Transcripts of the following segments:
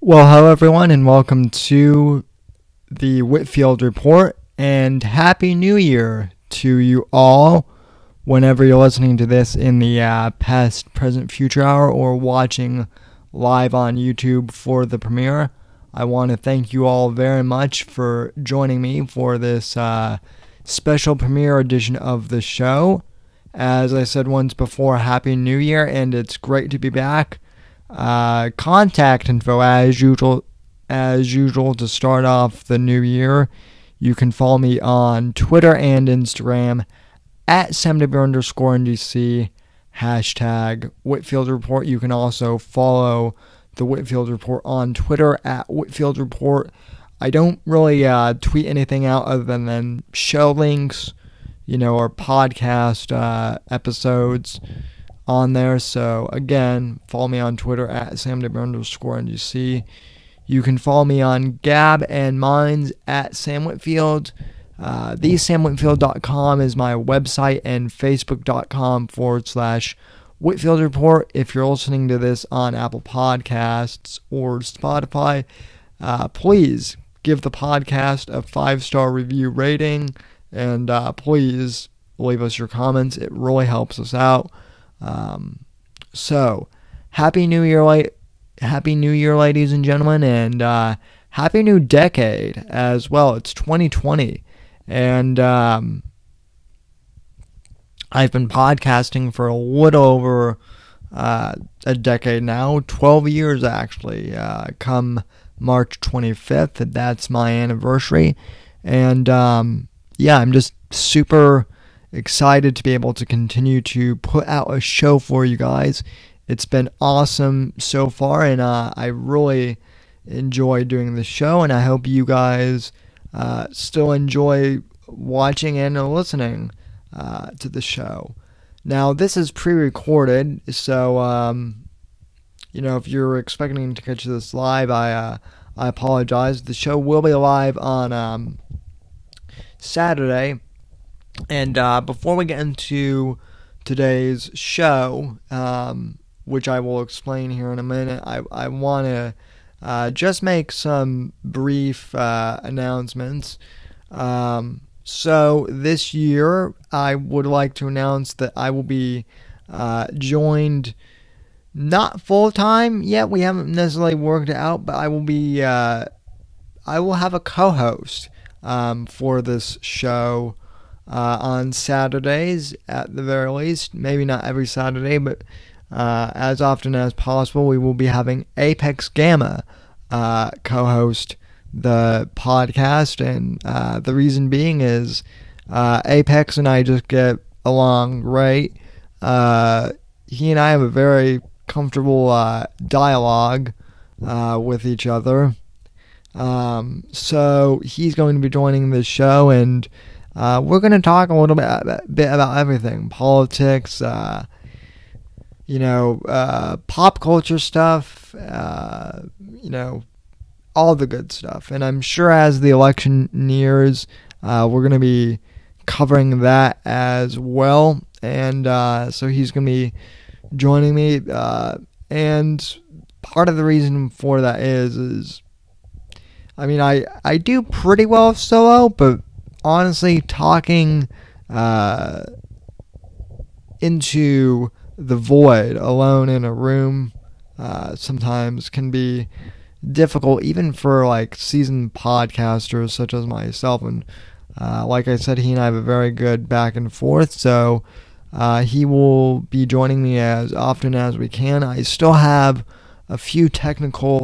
Well, hello everyone, and welcome to the Whitfield Report, and Happy New Year to you all, whenever you're listening to this in the past, present, future hour, or watching live on YouTube for the premiere. I want to thank you all very much for joining me for this special premiere edition of the show. As I said once before, Happy New Year, and it's great to be back. Contact info as usual to start off the new year. You can follow me on Twitter and Instagram at @SamW_NDC, hashtag Whitfield Report. You can also follow the Whitfield Report on Twitter at Whitfield Report. I don't really tweet anything out other than show links, or podcast episodes on there. So again, follow me on Twitter at @SamW_NDC. You can follow me on Gab and Minds at Sam Whitfield. TheSamWhitfield.com is my website, and Facebook.com/Whitfield Report. If you're listening to this on Apple Podcasts or Spotify, please give the podcast a 5-star review rating, and please leave us your comments. It really helps us out. So, Happy New Year, ladies and gentlemen, and Happy New Decade as well. It's 2020, and I've been podcasting for a little over a decade now, 12 years actually, come March 25th, that's my anniversary, and I'm just super excited to be able to continue to put out a show for you guys. It's been awesome so far, and I really enjoy doing the show, and I hope you guys still enjoy watching and listening to the show. Now, this is pre-recorded, so if you're expecting to catch this live, I apologize. The show will be live on Saturday. And before we get into today's show, which I will explain here in a minute, I want to just make some brief announcements. So this year, I would like to announce that I will be joined, not full-time yet, we haven't necessarily worked it out, but I will have a co-host for this show. On Saturdays, at the very least, maybe not every Saturday, but as often as possible, we will be having Apex Gamma co-host the podcast, and the reason being is Apex and I just get along great. He and I have a very comfortable dialogue with each other, so he's going to be joining the show, and we're going to talk a little bit about everything. Politics, pop culture stuff, all the good stuff. And I'm sure as the election nears, we're going to be covering that as well. And so he's going to be joining me. And part of the reason for that is I do pretty well solo, but honestly, talking into the void alone in a room sometimes can be difficult, even for seasoned podcasters such as myself. And like I said, he and I have a very good back and forth, so he will be joining me as often as we can. I still have a few technical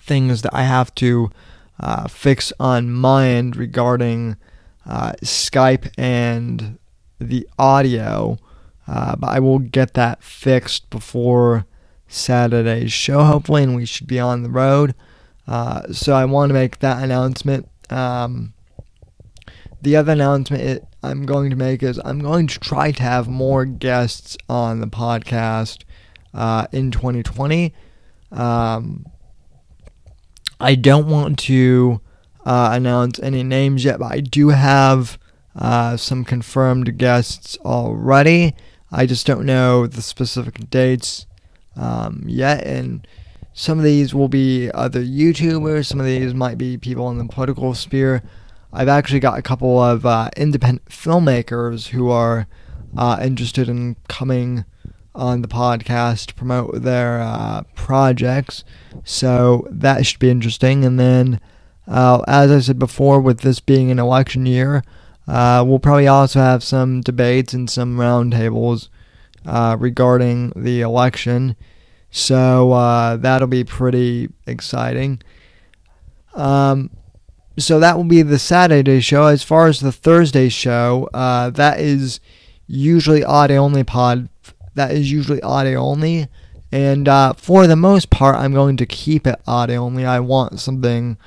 things that I have to fix on my end regarding Skype and the audio, but I will get that fixed before Saturday's show, hopefully, and we should be on the road. So I want to make that announcement. The other announcement I'm going to make is I'm going to try to have more guests on the podcast in 2020. I don't want to announce any names yet, but I do have some confirmed guests already. I just don't know the specific dates yet, and some of these will be other YouTubers, some of these might be people in the political sphere. I've actually got a couple of independent filmmakers who are interested in coming on the podcast to promote their projects, so that should be interesting. And then, as I said before, with this being an election year, we'll probably also have some debates and some roundtables regarding the election. So that'll be pretty exciting. So that will be the Saturday show. As far as the Thursday show, that is usually audio only and for the most part, I'm going to keep it audio only. I want something,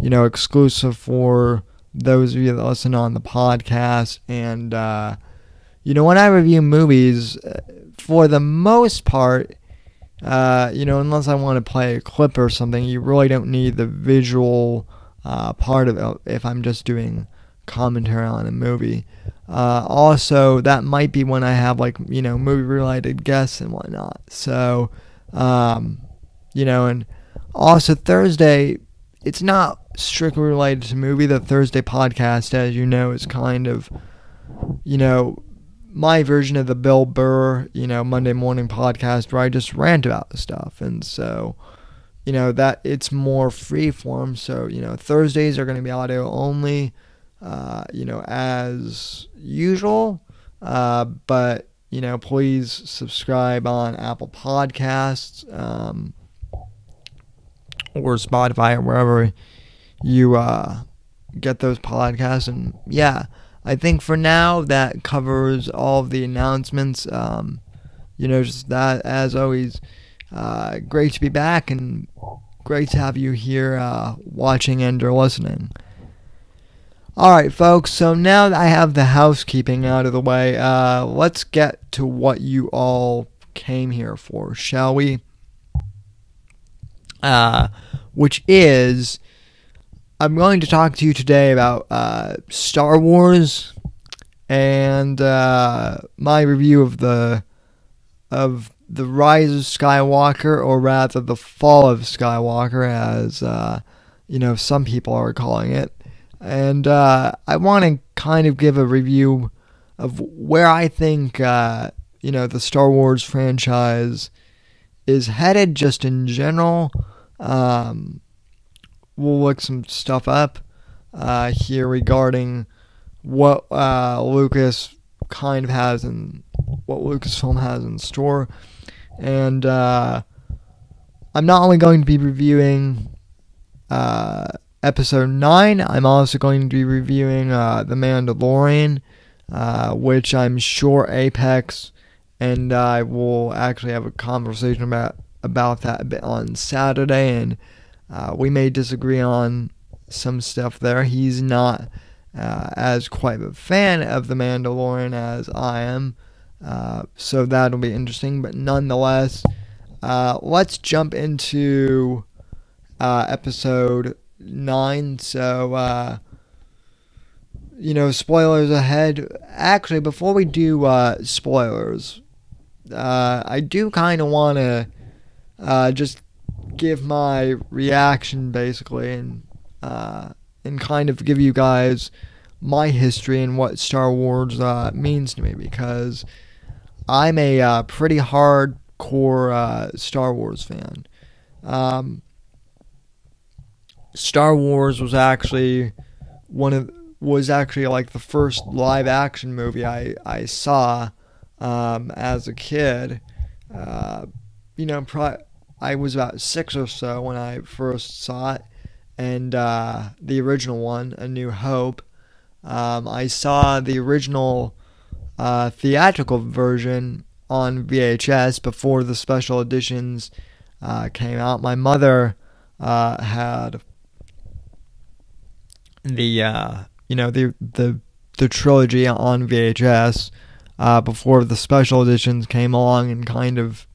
exclusive for those of you that listen on the podcast. And when I review movies, for the most part, unless I want to play a clip or something, you really don't need the visual part of it if I'm just doing commentary on a movie. Also, that might be when I have movie-related guests and whatnot. So, and also Thursday, it's not strictly related to movie. The Thursday podcast, as you know, is kind of, my version of the Bill Burr, Monday morning podcast where I just rant about stuff. And so, that it's more free form. So, Thursdays are going to be audio only, as usual. But, please subscribe on Apple Podcasts, or Spotify or wherever you, get those podcasts. And yeah, I think for now that covers all of the announcements. Just that, as always, great to be back and great to have you here watching and or listening. Alright, folks, so now that I have the housekeeping out of the way, let's get to what you all came here for, shall we? Which is, I'm going to talk to you today about Star Wars and my review of the Rise of Skywalker, or rather the Fall of Skywalker, as some people are calling it. And I want to kind of give a review of where I think the Star Wars franchise is headed, just in general. We'll look some stuff up here regarding what Lucas kind of has and what Lucasfilm has in store. And I'm not only going to be reviewing Episode 9, I'm also going to be reviewing The Mandalorian, which I'm sure Apex and I will actually have a conversation about that a bit on Saturday, and we may disagree on some stuff there. He's not as quite a fan of The Mandalorian as I am, so that'll be interesting. But nonetheless, let's jump into Episode 9. So, spoilers ahead. Actually, before we do spoilers, I do kind of want to just give my reaction, basically, and kind of give you guys my history and what Star Wars means to me, because I'm a pretty hardcore Star Wars fan. Star Wars was actually like the first live action movie I saw as a kid. I was about 6 or so when I first saw it, and the original one, A New Hope. I saw the original theatrical version on VHS before the special editions came out. My mother had the trilogy on VHS before the special editions came along and kind of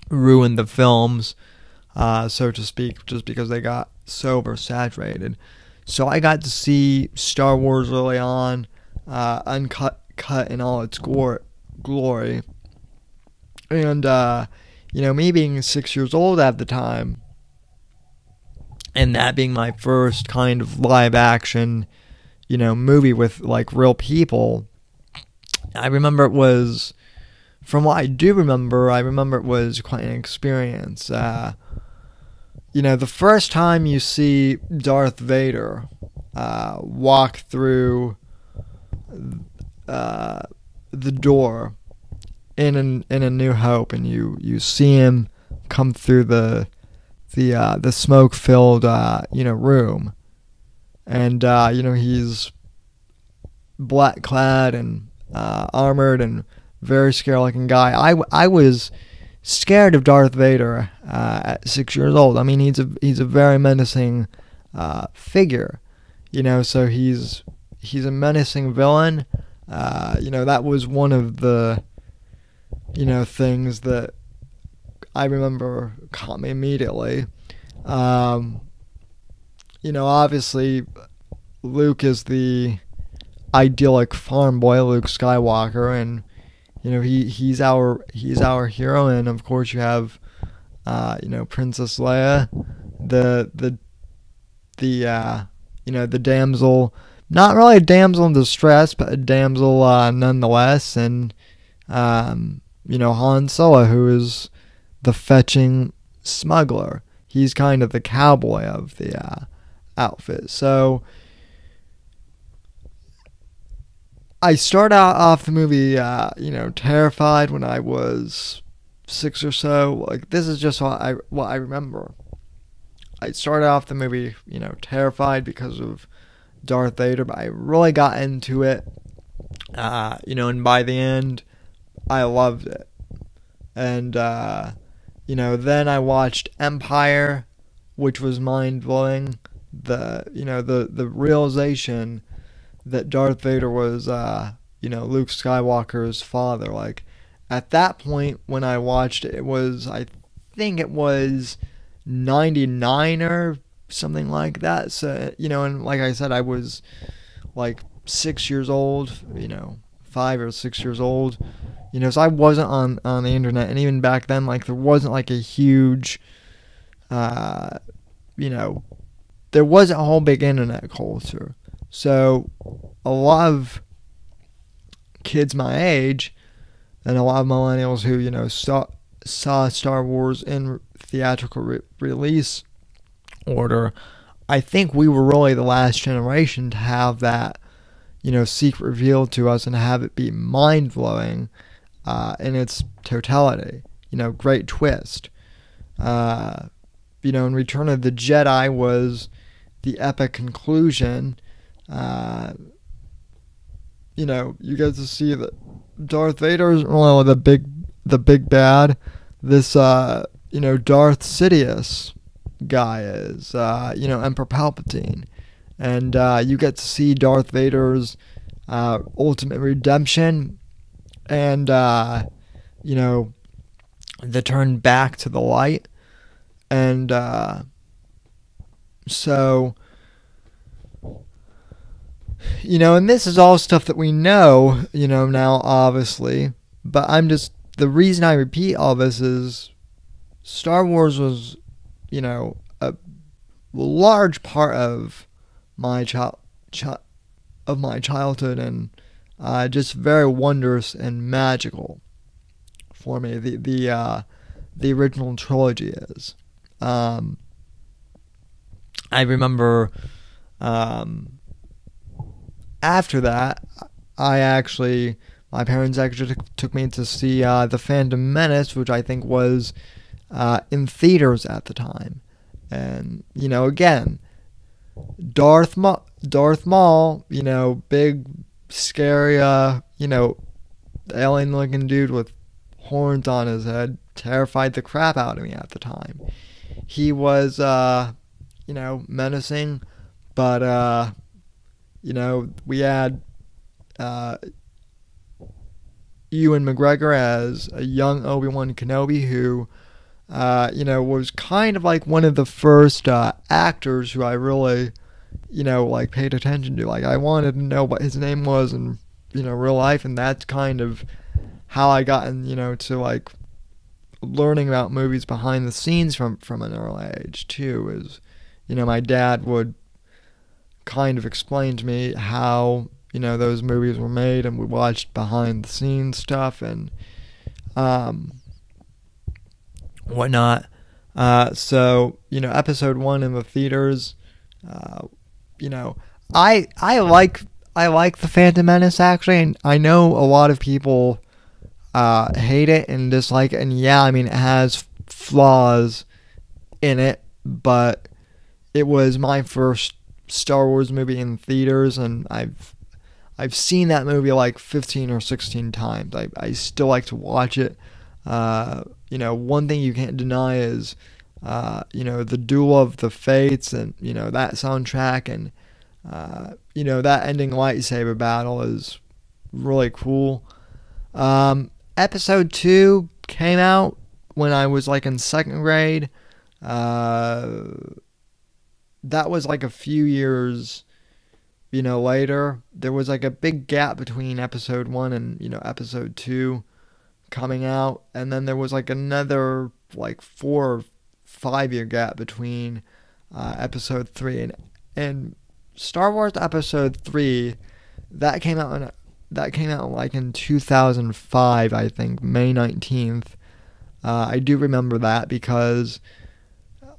ruined the films, so to speak, just because they got so oversaturated. So I got to see Star Wars early on, cut in all its glory, and me being 6 years old at the time, and that being my first kind of live action, movie with like real people, I remember it was, from what I do remember, I remember it was quite an experience. The first time you see Darth Vader walk through the door in A New Hope, and you see him come through the smoke-filled room, and he's black clad and armored and very scary-looking guy. I was scared of Darth Vader at 6 years old. I mean, he's a very menacing figure, so he's a menacing villain. That was one of the things that I remember caught me immediately. Obviously Luke is the idyllic farm boy, Luke Skywalker, and he's our hero. And of course you have Princess Leia, the damsel, not really a damsel in distress, but a damsel nonetheless, and Han Solo, who is the fetching smuggler. He's kind of the cowboy of the outfit. So I start out off the movie, terrified when I was 6 or so. Like, this is just what I remember. I started off the movie, terrified because of Darth Vader, but I really got into it, and by the end, I loved it. And, then I watched Empire, which was mind-blowing. The realization that Darth Vader was, Luke Skywalker's father. Like, at that point, when I watched it, I think it was 99 or something like that. So, and like I said, I was like 6 years old, 5 or 6 years old, so I wasn't on the internet. And even back then, like, there wasn't like a huge, there wasn't a whole big internet culture. So a lot of kids my age and a lot of millennials who, saw Star Wars in theatrical release order, I think we were really the last generation to have that, secret revealed to us and have it be mind-blowing in its totality. Great twist. In Return of the Jedi was the epic conclusion. You get to see that Darth Vader isn't really the big bad. This, Darth Sidious guy is, Emperor Palpatine. And you get to see Darth Vader's ultimate redemption and, the turn back to the light. And so, and this is all stuff that we know, now, obviously. But the reason I repeat all this is Star Wars was, a large part of my childhood, and just very wondrous and magical for me. The original trilogy is. I remember after that, my parents actually took me to see The Phantom Menace, which I think was in theaters at the time. And, again, Darth Maul, big, scary, alien-looking dude with horns on his head, terrified the crap out of me at the time. He was, menacing, but, we had Ewan McGregor as a young Obi-Wan Kenobi who, was kind of like one of the first actors who I really, paid attention to. Like, I wanted to know what his name was in, real life, and that's kind of how I got in, to, learning about movies behind the scenes from an early age too. Is, my dad would kind of explain to me how, those movies were made, and we watched behind the scenes stuff and whatnot. So, episode 1 in the theaters, I like The Phantom Menace, actually, and I know a lot of people hate it and dislike it, and yeah, I mean, it has flaws in it, but it was my first Star Wars movie in theaters, and I've seen that movie like 15 or 16 times. I still like to watch it. One thing you can't deny is, the Duel of the Fates, and, that soundtrack, and, that ending lightsaber battle is really cool. Episode 2 came out when I was like in 2nd grade. That was like a few years, later. There was like a big gap between episode 1 and, episode 2 coming out. And then there was like another like 4 or 5 year gap between episode 3 and Star Wars episode 3. That came out like in 2005, I think, May 19th. I do remember that because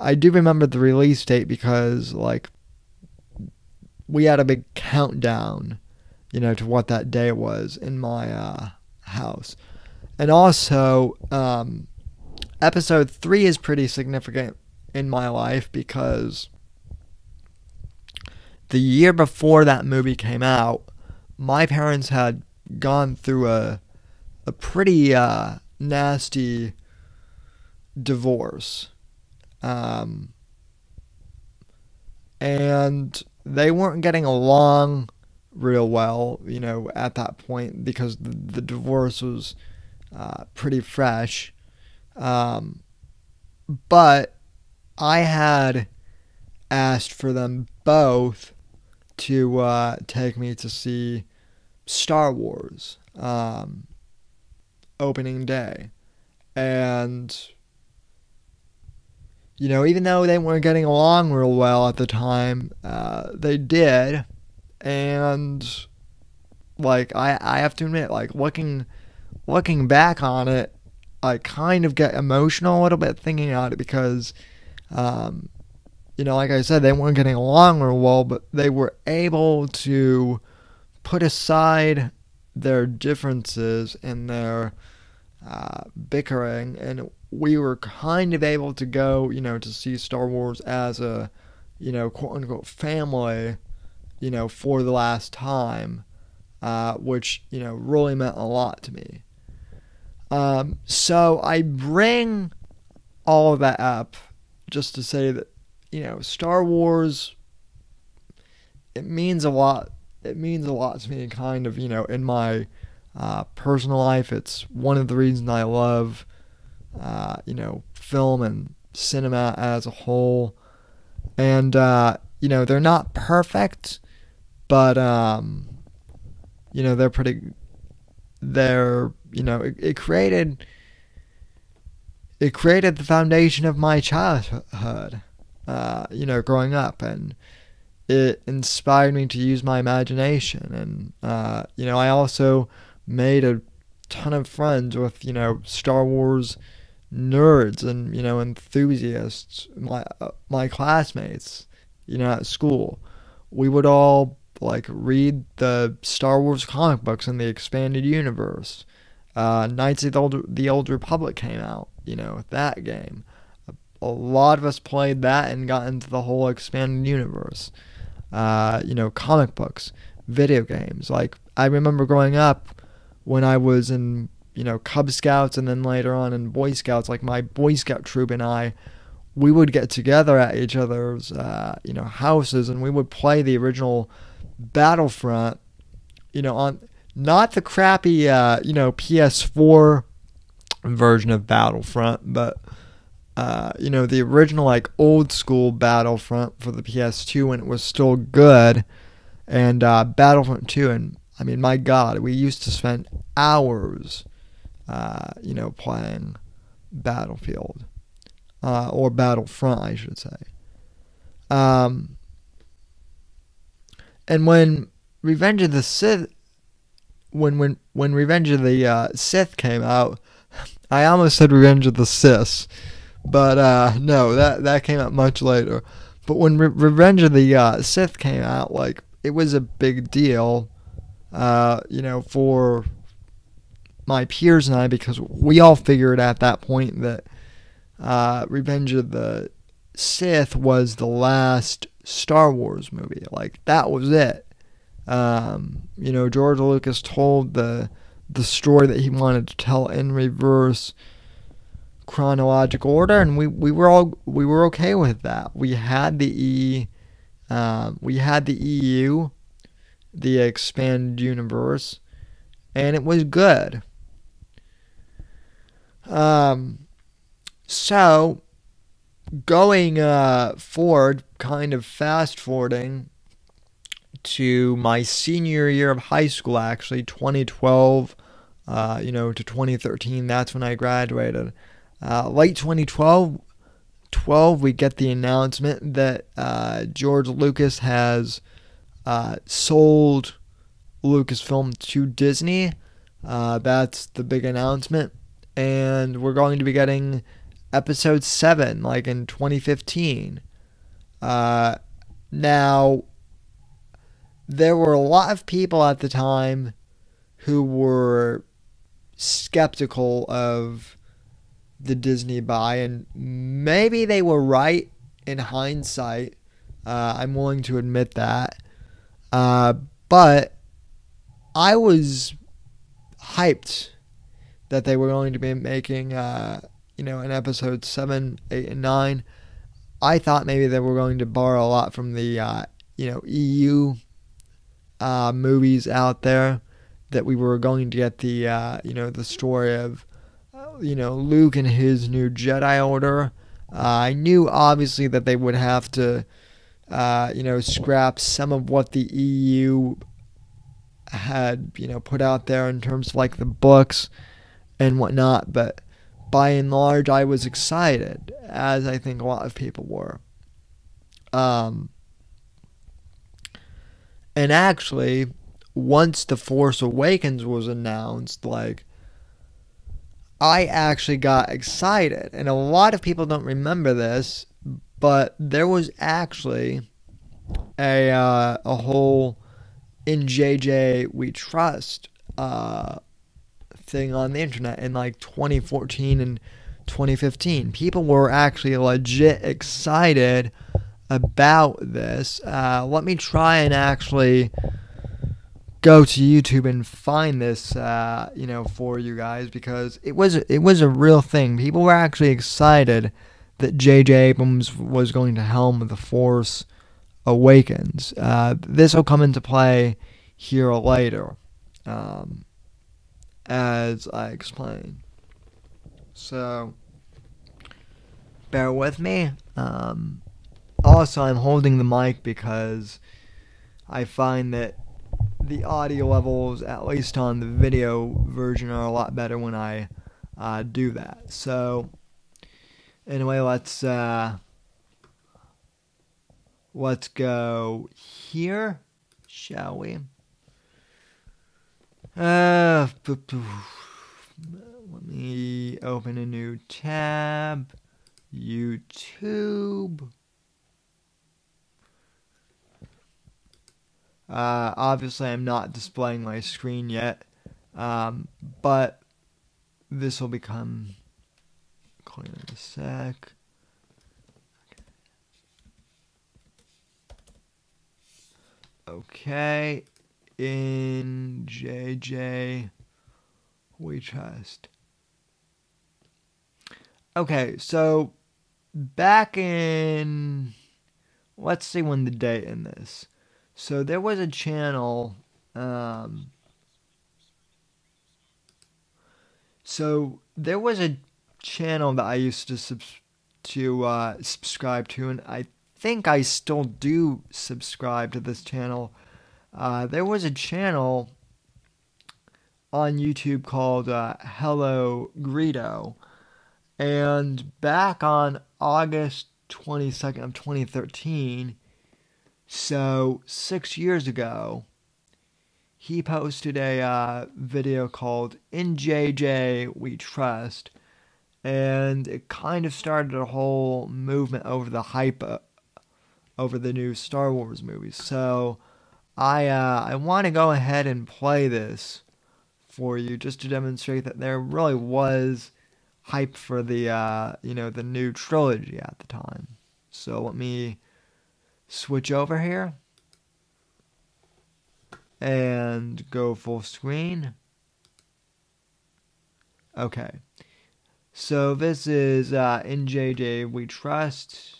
I do remember the release date because, like, we had a big countdown, to what that day was in my house. And also, episode 3 is pretty significant in my life because the year before that movie came out, my parents had gone through a pretty nasty divorce. And they weren't getting along real well, at that point because the divorce was pretty fresh. But I had asked for them both to take me to see Star Wars opening day. And, even though they weren't getting along real well at the time, they did. And, like, I have to admit, like, looking back on it, I kind of get emotional a little bit thinking about it because, like I said, they weren't getting along real well, but they were able to put aside their differences and their bickering, and we were kind of able to go, to see Star Wars as a, quote-unquote family, for the last time, which, really meant a lot to me. So I bring all of that up just to say that, Star Wars, it means a lot. It means a lot to me, kind of, in my personal life. It's one of the reasons I love, film and cinema as a whole. And, they're not perfect, but, they're pretty, it created the foundation of my childhood, growing up, and it inspired me to use my imagination. And, I also made a ton of friends with, Star Wars nerds and, enthusiasts, my classmates, at school. We would all, like, read the Star Wars comic books in the expanded universe. Knights of the Old Republic came out, that game. A lot of us played that and got into the whole expanded universe. Comic books, video games. Like, I remember growing up when I was in, Cub Scouts and then later on in Boy Scouts, like my Boy Scout troop and I, we would get together at each other's, houses, and we would play the original Battlefront, on not the crappy, PS4 version of Battlefront, but, the original, like, old school Battlefront for the PS2 when it was still good, and Battlefront 2, and, I mean, my God, we used to spend hours, playing battlefield, or Battlefront, I should say. Um, and when Revenge of the Sith, when Revenge of the Sith came out, I almost said Revenge of the Sith, but no, that came out much later. But when Revenge of the Sith came out, like, it was a big deal, for my peers and I, because we all figured at that point that Revenge of the Sith was the last Star Wars movie. Like, that was it. George Lucas told the story that he wanted to tell in reverse chronological order, and we were okay with that. We had the EU, the expanded universe, and it was good. So going forward, kind of fast forwarding to my senior year of high school, actually 2012, to 2013. That's when I graduated. Late 2012, we get the announcement that George Lucas has sold Lucasfilm to Disney. That's the big announcement. And we're going to be getting episode 7, like, in 2015. Now, there were a lot of people at the time who were skeptical of the Disney buy, and maybe they were right in hindsight. I'm willing to admit that. But I was hyped that they were going to be making, an episode 7, 8, and 9. I thought maybe they were going to borrow a lot from the, EU movies out there, that we were going to get the, the story of, Luke and his new Jedi Order. I knew, obviously, that they would have to, scrap some of what the EU had, put out there in terms of, like, the books and whatnot. But by and large, I was excited, as I think a lot of people were. And actually, once The Force Awakens was announced, like, I actually got excited. And a lot of people don't remember this, but there was actually a whole "In JJ We Trust" thing on the internet in, like, 2014 and 2015. People were actually legit excited about this. Let me try and actually go to YouTube and find this, for you guys, because it was a real thing. People were actually excited that J.J. Abrams was going to helm The Force Awakens. This will come into play here later, as I explain. So, bear with me. Also, I'm holding the mic because I find that the audio levels, at least on the video version, are a lot better when I do that. So, anyway, let's go here, shall we? Let me open a new tab. YouTube. Obviously, I'm not displaying my screen yet, but this will become clear in a sec. Okay, in JJ We Trust. Okay, so back in, let's see when the date in this. So there was a channel, that I used to subscribe to, and I think I still do subscribe to this channel. There was a channel on YouTube called Hello Greedo, And back on August 22nd of 2013, so 6 years ago, he posted a video called "In JJ We Trust," and it kind of started a whole movement over the hype over the new Star Wars movies. So I want to go ahead and play this for you just to demonstrate that there really was hype for the the new trilogy at the time. So let me switch over here and go full screen. Okay. So this is In JJ We Trust.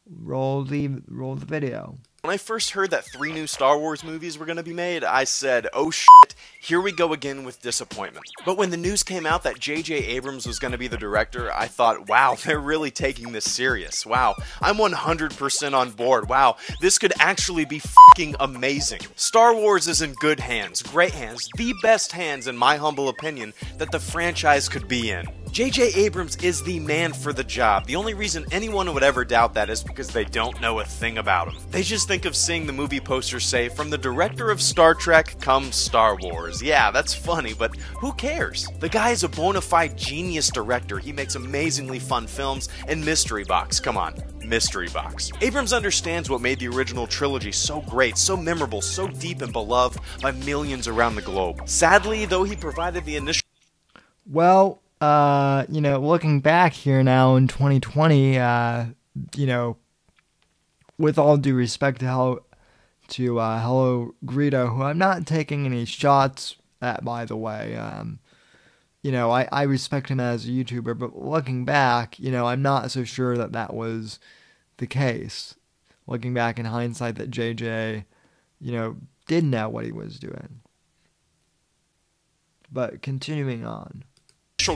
Roll the video. When I first heard that 3 new Star Wars movies were going to be made, I said, oh shit, here we go again with disappointment. But when the news came out that J.J. Abrams was going to be the director, I thought, wow, they're really taking this serious. Wow, I'm 100% on board. Wow, this could actually be fucking amazing. Star Wars is in good hands, great hands, the best hands in my humble opinion that the franchise could be in. J.J. Abrams is the man for the job. The only reason anyone would ever doubt that is because they don't know a thing about him. They just think of seeing the movie poster say, from the director of Star Trek comes Star Wars. Yeah, that's funny, but who cares? The guy is a bona fide genius director. He makes amazingly fun films, and Mystery Box, come on, Mystery Box. Abrams understands what made the original trilogy so great, so memorable, so deep and beloved by millions around the globe. Sadly, though he provided the initial... Well, looking back here now in 2020, with all due respect to Hello Greedo, who I'm not taking any shots at, by the way. I respect him as a YouTuber, but looking back, I'm not so sure that that was the case. Looking back in hindsight, that JJ, did know what he was doing. But continuing on.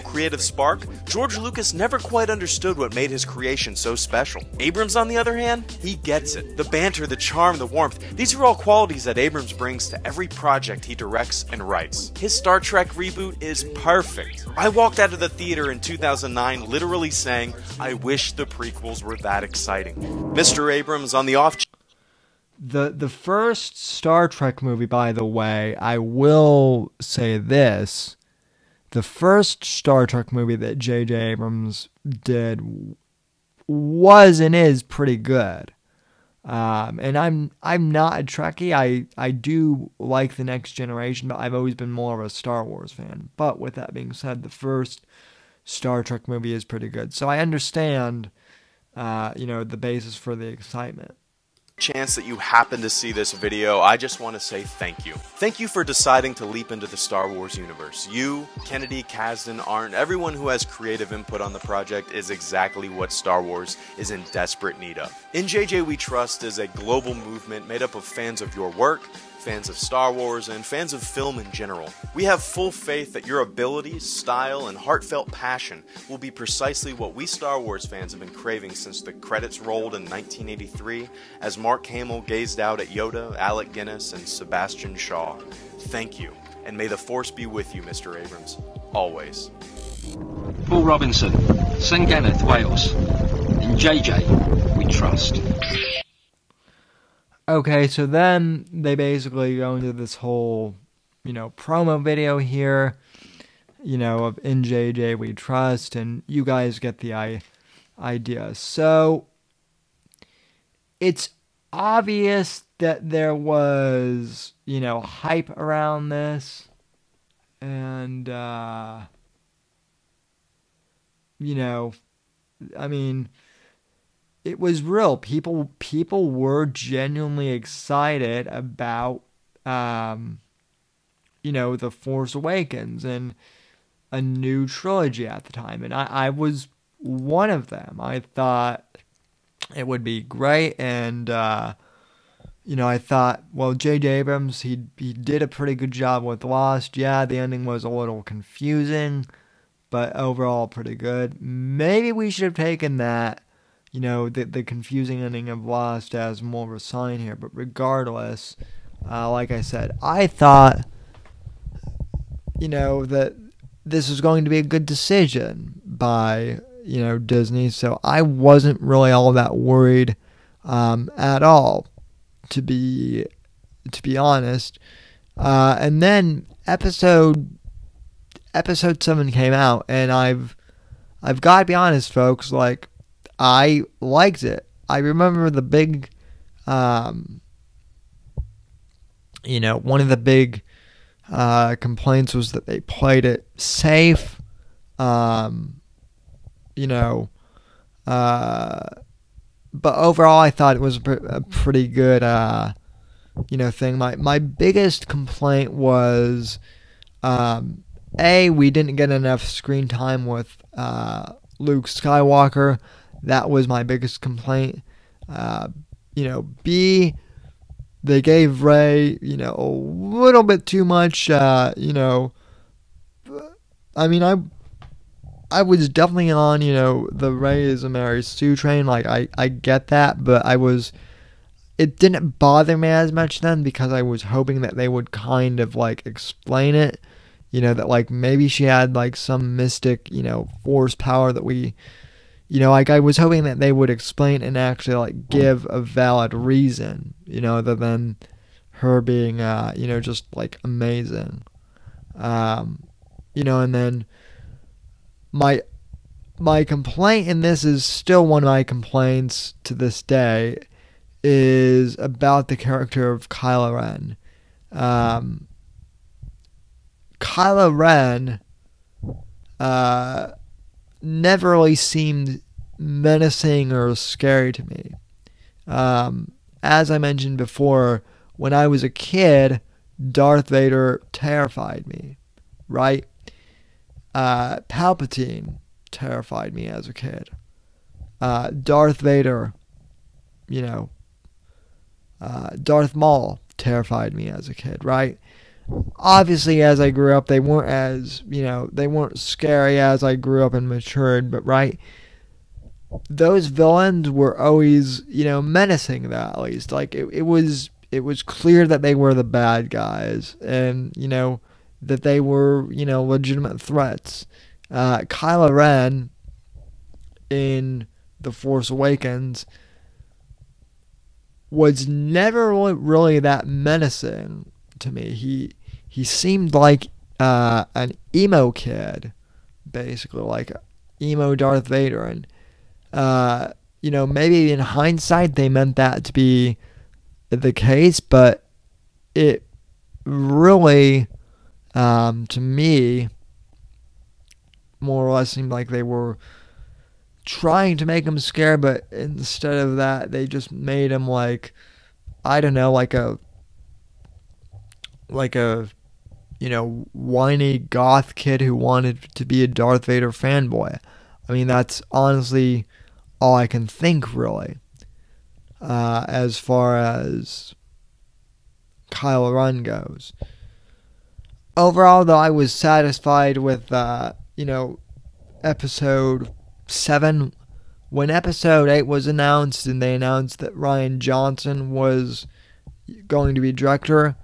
Creative spark, George Lucas never quite understood what made his creation so special. Abrams, on the other hand, he gets it. The banter, the charm, the warmth, these are all qualities that Abrams brings to every project he directs and writes. His Star Trek reboot is perfect. I walked out of the theater in 2009 literally saying, I wish the prequels were that exciting. Mr. Abrams, on the off... The first Star Trek movie, by the way, I will say this. The first Star Trek movie that J.J. Abrams did was and is pretty good. And I'm not a Trekkie. I do like The Next Generation, but I've always been more of a Star Wars fan. But with that being said, the first Star Trek movie is pretty good. So I understand, the basis for the excitement. Chance that you happen to see this video, I just want to say thank you. Thank you for deciding to leap into the Star Wars universe. You, Kennedy, Kasdan, Arndt, everyone who has creative input on the project is exactly what Star Wars is in desperate need of. In JJ We Trust is a global movement made up of fans of your work, fans of Star Wars, and fans of film in general. We have full faith that your abilities, style, and heartfelt passion will be precisely what we Star Wars fans have been craving since the credits rolled in 1983 as Mark Hamill gazed out at Yoda, Alec Guinness, and Sebastian Shaw. Thank you, and may the Force be with you, Mr. Abrams. Always. Paul Robinson, St. Kenneth, Wales. In JJ, we trust. Okay, so then they basically go into this whole, promo video here, of In JJ We Trust, and you guys get the idea. So, it's obvious that there was, hype around this, and, it was real. People were genuinely excited about, The Force Awakens and a new trilogy at the time. And I was one of them. I thought it would be great. And, I thought, well, J.J. Abrams, he did a pretty good job with Lost. Yeah, the ending was a little confusing, but overall pretty good. Maybe we should have taken that, the confusing ending of Lost as more of a sign here. But regardless, like I said, I thought, that this was going to be a good decision by Disney, so I wasn't really all that worried at all, to be honest. And then episode 7 came out, and I've got to be honest, folks. Like, I liked it. I remember the big, one of the big complaints was that they played it safe. But overall, I thought it was a pretty good, thing. My biggest complaint was, we didn't get enough screen time with Luke Skywalker. That was my biggest complaint. B, they gave Rey, a little bit too much. I was definitely on, the Rey is a Mary Sue train. Like, I get that, but it didn't bother me as much then, because I was hoping that they would kind of, like, explain it. That, like, maybe she had, like, some mystic, force power that we, I was hoping that they would explain and actually, like, give a valid reason, other than her being, just, like, amazing. And then my complaint, and this is still one of my complaints to this day, is about the character of Kylo Ren. Kylo Ren never really seemed menacing or scary to me. As I mentioned before, when I was a kid, Darth Vader terrified me, right? Palpatine terrified me as a kid. Darth Vader, Darth Maul terrified me as a kid, right? Obviously, as I grew up, they weren't scary as I grew up and matured, but right, those villains were always, menacing, that at least. Like, it was clear that they were the bad guys, and, that they were, legitimate threats. Kylo Ren in The Force Awakens was never really that menacing to me. He seemed like an emo kid, basically, like emo Darth Vader. And, maybe in hindsight they meant that to be the case, but it really, to me, more or less seemed like they were trying to make him scared, but instead of that, they just made him like, I don't know, like a whiny goth kid who wanted to be a Darth Vader fanboy. I mean, that's honestly all I can think, really, as far as Kylo Ren goes. Overall, though, I was satisfied with, episode 7. When episode 8 was announced, and they announced that Rian Johnson was going to be director,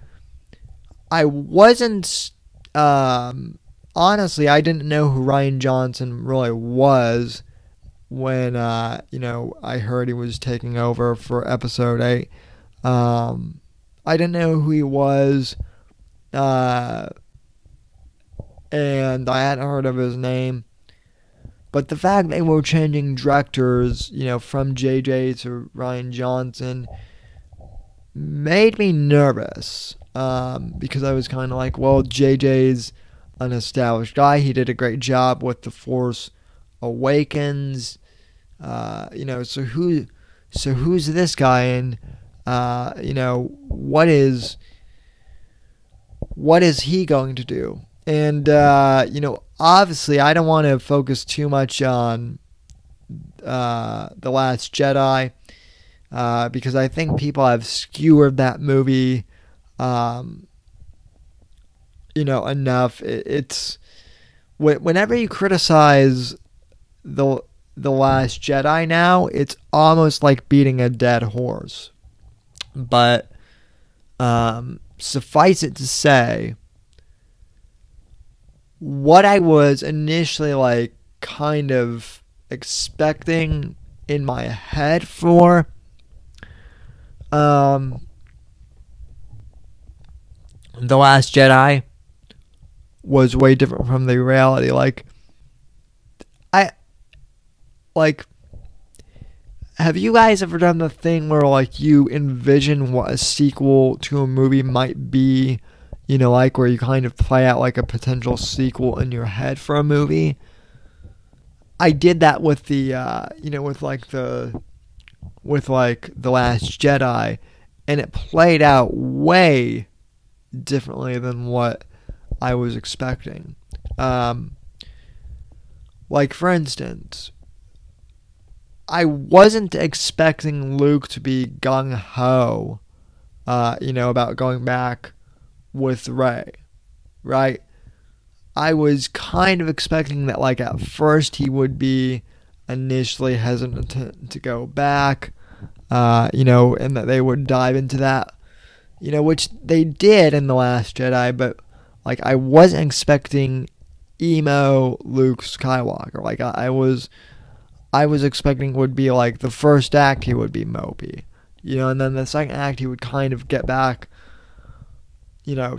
I wasn't, honestly, I didn't know who Rian Johnson really was when, I heard he was taking over for episode 8. I didn't know who he was, and I hadn't heard of his name. But the fact they were changing directors, from JJ to Rian Johnson, made me nervous. Because I was kind of like, well, JJ's an established guy. He did a great job with The Force Awakens. So who's this guy? And, what is he going to do? And, obviously I don't want to focus too much on The Last Jedi, because I think people have skewered that movie, enough. It's whenever you criticize the Last Jedi now, it's almost like beating a dead horse. But suffice it to say, what I was initially like kind of expecting in my head for. The Last Jedi was way different from the reality. Have you guys ever done the thing where you envision what a sequel to a movie might be, where you kind of play out a potential sequel in your head for a movie? I did that with the The Last Jedi, and it played out way differently than what I was expecting. For instance, I wasn't expecting Luke to be gung-ho, about going back with Rey, right? I was kind of expecting that, at first he would be initially hesitant to go back, and that they would dive into that, which they did in The Last Jedi, but, I wasn't expecting emo Luke Skywalker. I was expecting it would be the first act he would be mopey, and then the second act he would kind of get back,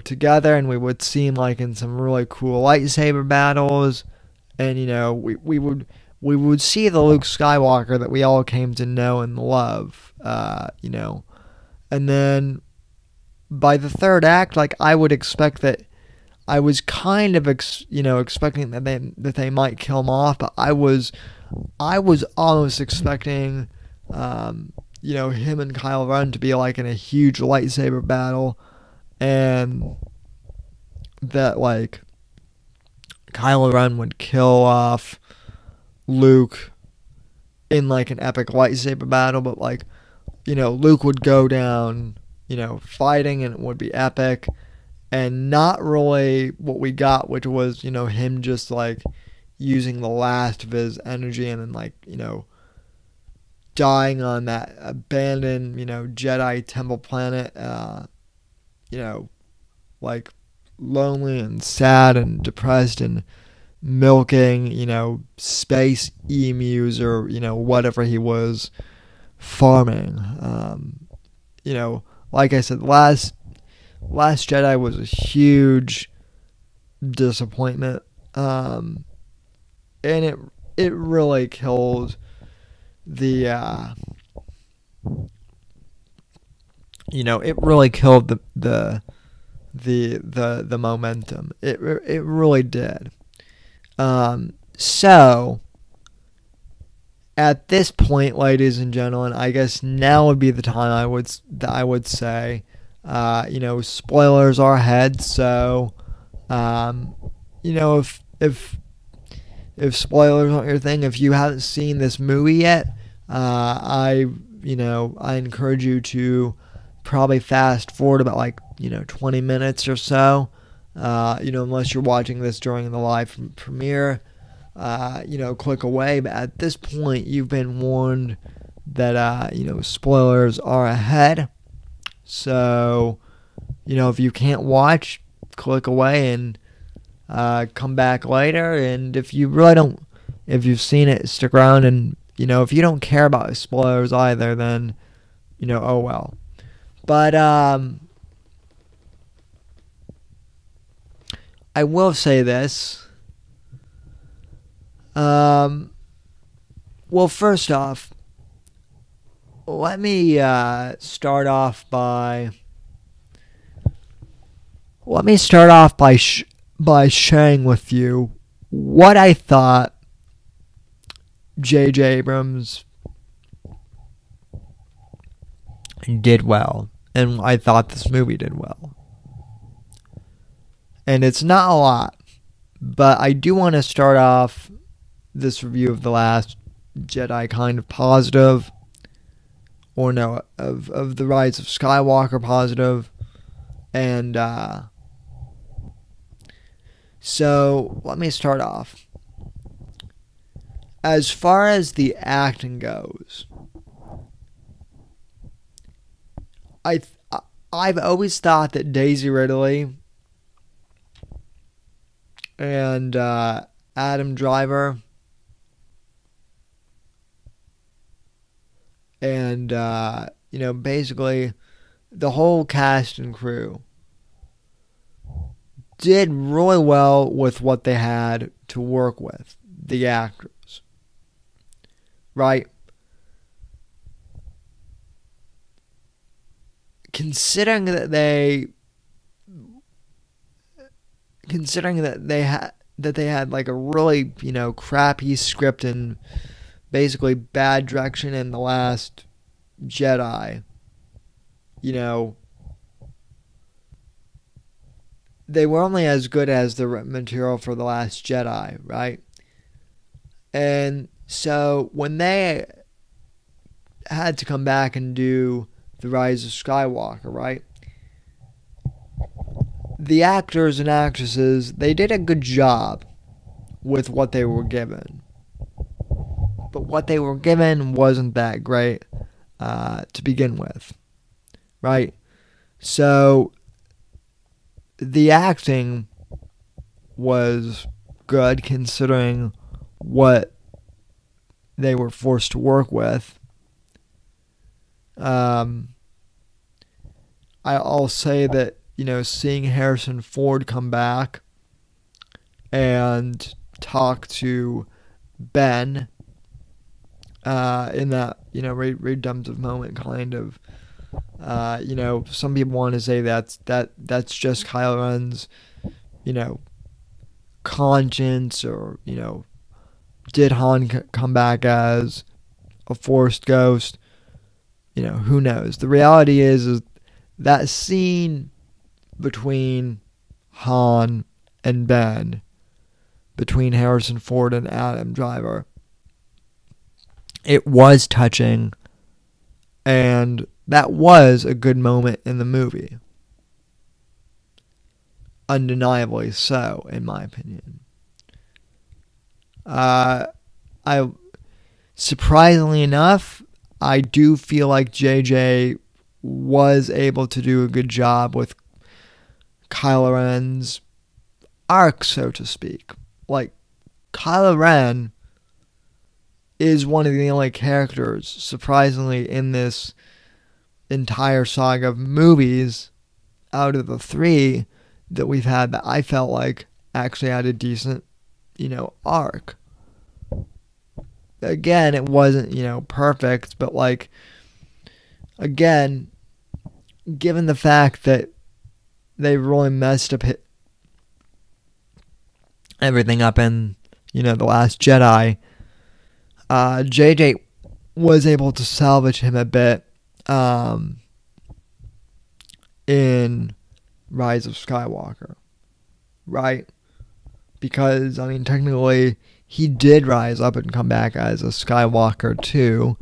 together, and we would see him in some really cool lightsaber battles, and we would see the Luke Skywalker that we all came to know and love, and then by the third act, I would expect that. I was kind of expecting that they might kill him off, but I was almost expecting him and Kylo Ren to be in a huge lightsaber battle, and that Kylo Ren would kill off Luke in an epic lightsaber battle, but Luke would go down fighting, and it would be epic, and not really what we got, which was him just using the last of his energy and then dying on that abandoned Jedi temple planet, lonely and sad and depressed and milking space emus or whatever he was farming. Like I said, Last Jedi was a huge disappointment, and it really killed the the momentum. It really did. So at this point, ladies and gentlemen, I guess now would be the time I would say, spoilers are ahead. So, if spoilers aren't your thing, if you haven't seen this movie yet, I encourage you to probably fast forward about 20 minutes or so, unless you're watching this during the live premiere, click away. But at this point, you've been warned that, spoilers are ahead. So, if you can't watch, click away and come back later. And if you really don't, if you've seen it, stick around. And, if you don't care about spoilers either, then, oh well. But, I will say this. Well, first off, let me start off by sharing with you what I thought J.J. Abrams did well, and I thought this movie did well. And it's not a lot, but I do want to start off this review of The Last Jedi kind of positive, or no, of The Rise of Skywalker positive, and so let me start off. As far as the acting goes, I've always thought that Daisy Ridley and Adam Driver And, basically the whole cast and crew did really well with what they had to work with, the actors, right? Considering that they had like a really, crappy script and basically bad direction in The Last Jedi, they were only as good as the material for The Last Jedi, right? And so when they had to come back and do The Rise of Skywalker, right? The actors and actresses, they did a good job with what they were given. But what they were given wasn't that great to begin with, right? So the acting was good considering what they were forced to work with. I'll say that, seeing Harrison Ford come back and talk to Ben in that, redemptive moment, kind of. Some people want to say that's just Kylo Ren's, conscience, or, did Han come back as a Force ghost? Who knows? The reality is that scene between Han and Ben, between Harrison Ford and Adam Driver, it was touching, and that was a good moment in the movie. Undeniably so, in my opinion. Surprisingly enough, I do feel like JJ was able to do a good job with Kylo Ren's arc, so to speak. Like, Kylo Ren is one of the only characters, surprisingly, in this entire saga of movies out of the three that we've had that I felt like actually had a decent, arc. Again, it wasn't, perfect, but like, again, given the fact that they really messed up everything up in, The Last Jedi, JJ was able to salvage him a bit in Rise of Skywalker, right? Because, technically, he did rise up and come back as a Skywalker too,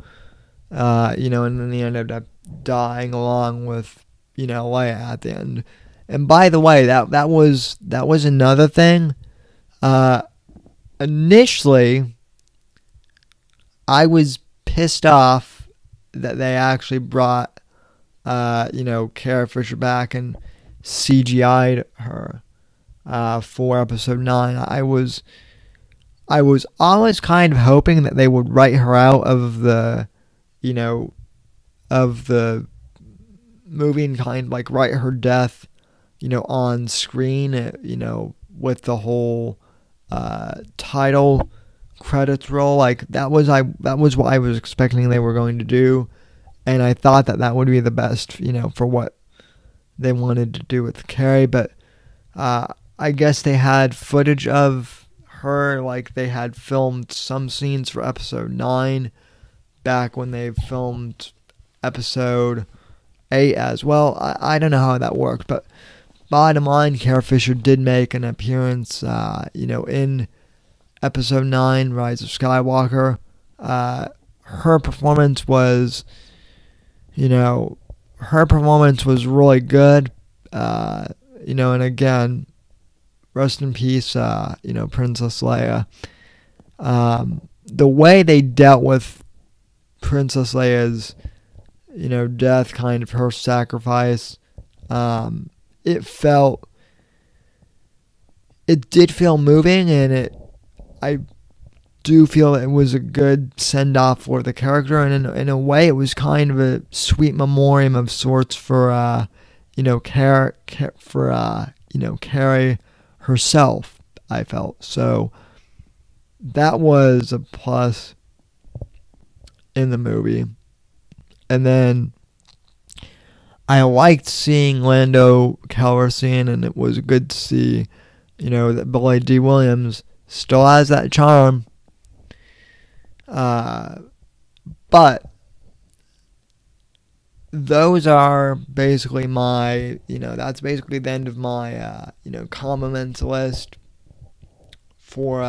and then he ended up dying along with, Leia at the end. And by the way, that was another thing. Initially, I was pissed off that they actually brought, Carrie Fisher back and CGI'd her for episode 9. I was always kind of hoping that they would write her out of the, of the movie and kind of like write her death, on screen, with the whole title credits roll. Like that was what I was expecting they were going to do, and I thought that would be the best, for what they wanted to do with Carrie. But I guess they had footage of her, like they had filmed some scenes for episode 9 back when they filmed episode 8 as well. I don't know how that worked, but bottom line, Carrie Fisher did make an appearance, in episode 9, Rise of Skywalker. Her performance was, really good. And again, rest in peace, Princess Leia. The way they dealt with Princess Leia's, death, kind of her sacrifice, it did feel moving, and I do feel it was a good send-off for the character, and in a way, it was kind of a sweet memoriam of sorts for, Carrie herself, I felt. So that was a plus in the movie. And then I liked seeing Lando Calrissian, and it was good to see, that Billy D. Williams still has that charm. But those are basically my, that's basically the end of my, compliments list for,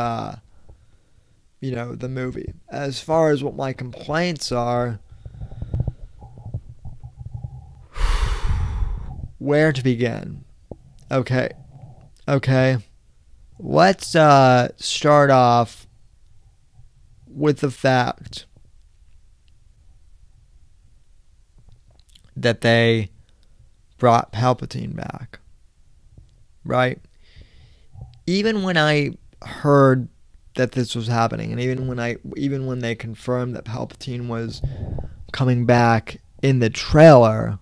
the movie. As far as what my complaints are, where to begin? Okay. Let's start off with the fact that they brought Palpatine back. Right? Even when I heard that this was happening, and even when they confirmed that Palpatine was coming back in the trailer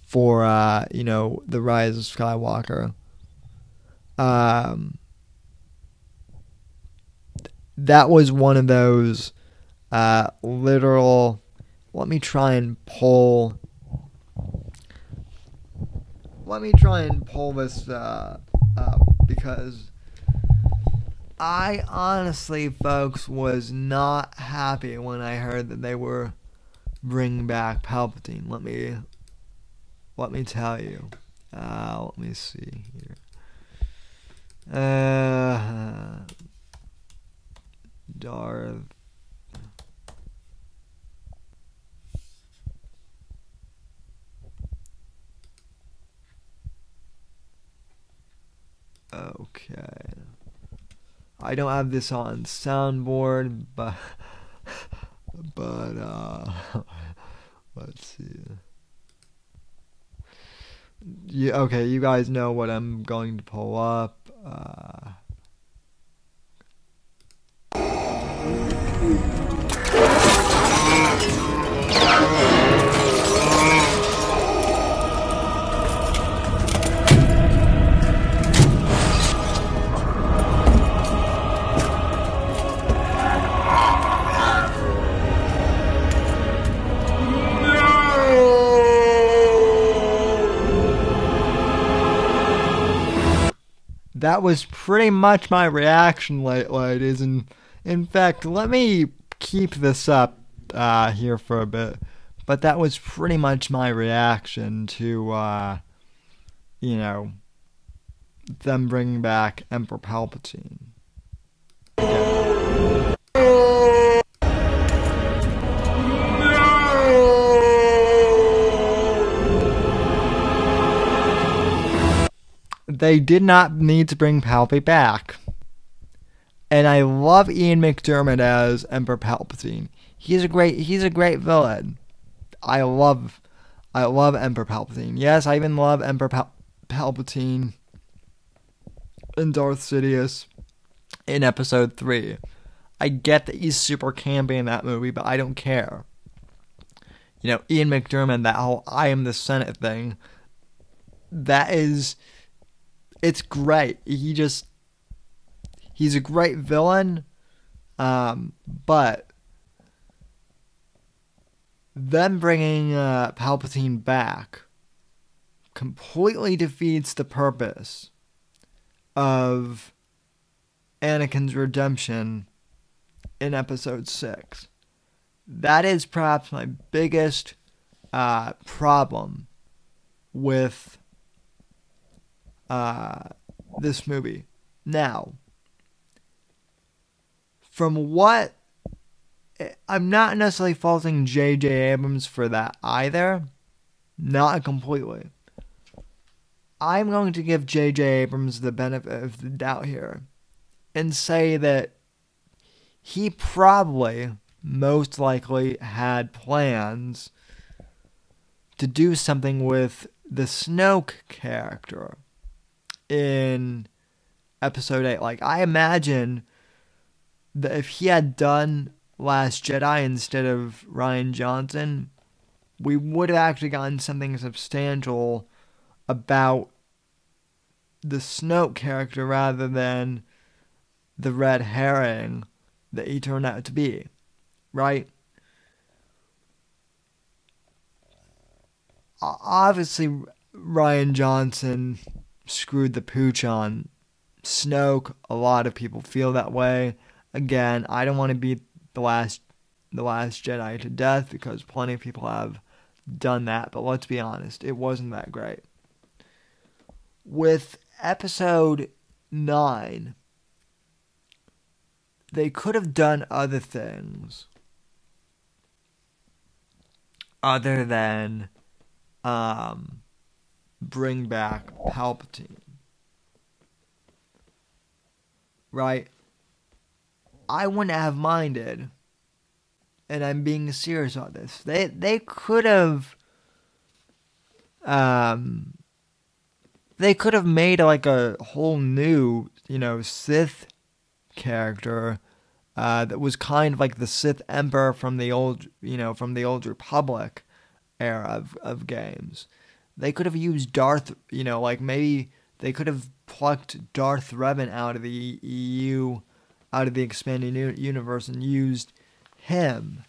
for the Rise of Skywalker, that was one of those literal. Let me try and pull this up, because I honestly, folks, was not happy when I heard that they were bringing back Palpatine. Let me tell you. Let me see here. Darth. Okay. I don't have this on soundboard, but let's see. Yeah, okay, you guys know what I'm going to pull up. That was pretty much my reaction, ladies. And in fact, let me keep this up here for a bit. But that was pretty much my reaction to, them bringing back Emperor Palpatine. They did not need to bring Palpy back. And I love Ian McDiarmid as Emperor Palpatine. He's a great villain. I love Emperor Palpatine. Yes, I even love Emperor Palpatine and Darth Sidious in Episode 3. I get that he's super campy in that movie, but I don't care. Ian McDiarmid, that whole I am the Senate thing, it's great. He's a great villain, but them bringing Palpatine back completely defeats the purpose of Anakin's redemption in Episode 6. That is perhaps my biggest problem with this movie. Now, from what I'm not necessarily faulting J.J. Abrams for that either, not completely. I'm going to give J.J. Abrams the benefit of the doubt here and say that he probably, most likely, had plans to do something with the Snoke character in Episode 8. Like, I imagine if he had done Last Jedi instead of Rian Johnson, we would have actually gotten something substantial about the Snoke character rather than the red herring that he turned out to be, right? Obviously, Rian Johnson screwed the pooch on Snoke. A lot of people feel that way. Again, I don't want to beat the last Jedi to death because plenty of people have done that, but let's be honest, it wasn't that great. With episode 9, they could have done other things other than bring back Palpatine. Right? I wouldn't have minded, and I'm being serious on this. They could have made like a whole new, Sith character that was kind of like the Sith Emperor from the old Republic era of games. They could have used Darth, maybe they could have plucked Darth Revan out of the EU, out of the expanding universe, and used him,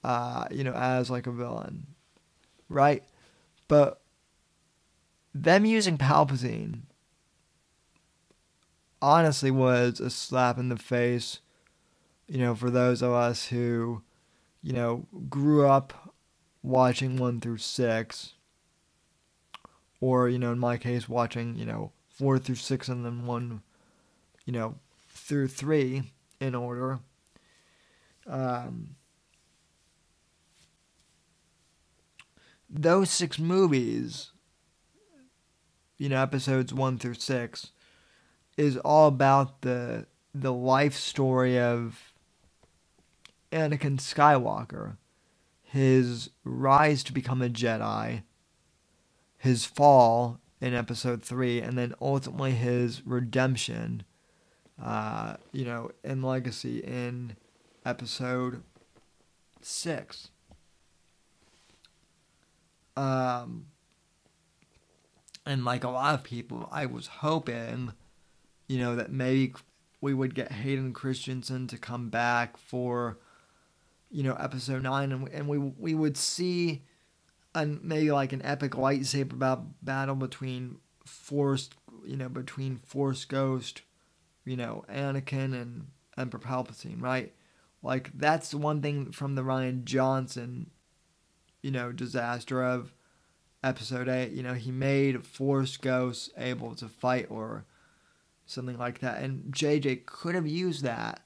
as like a villain, right? But them using Palpatine honestly was a slap in the face, for those of us who, grew up watching 1 through 6, or, in my case, watching, 4 through 6 and then 1, through 3 in order. Those 6 movies, episodes 1 through 6, is all about the life story of Anakin Skywalker, his rise to become a Jedi, his fall in episode 3, and then ultimately his redemption, in legacy in episode 6. And like a lot of people, I was hoping, that maybe we would get Hayden Christensen to come back for, episode 9, and we would see maybe like an epic lightsaber battle between Force Ghost, Anakin and Emperor Palpatine, right? Like, that's the one thing from the Rian Johnson, disaster of episode 8. He made Force Ghosts able to fight or something like that. And JJ could have used that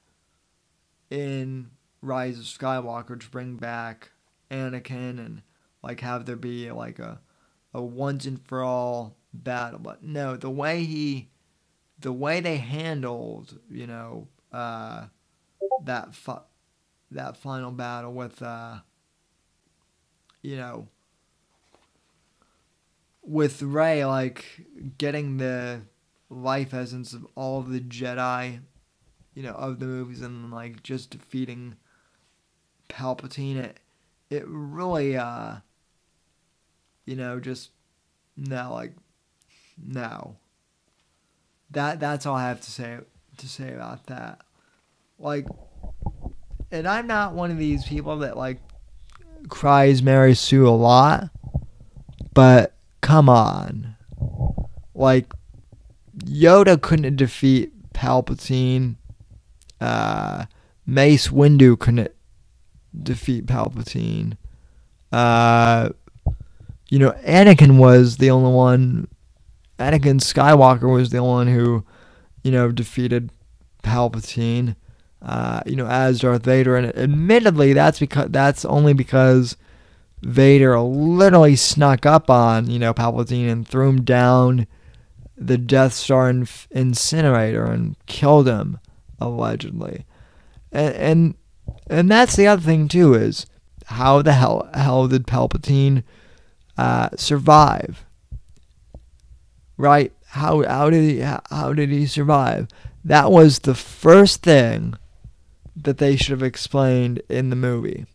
in Rise of Skywalker to bring back Anakin and like have there be like a once and for all battle. But no, the way they handled, that final battle with with Rey, like getting the life essence of all of the Jedi, of the movies, and like just defeating Palpatine, it really just no. That's all I have to say about that. Like, and I'm not one of these people that like cries Mary Sue a lot, but come on. Like, Yoda couldn't defeat Palpatine. Mace Windu couldn't defeat Palpatine. Anakin was the only one. Anakin Skywalker was the only one who, defeated Palpatine. As Darth Vader, and admittedly, that's only because Vader literally snuck up on Palpatine and threw him down the Death Star incinerator and killed him, allegedly. And that's the other thing too, is how the hell did Palpatine survive? Right? How did he survive? That was the first thing that they should have explained in the movie.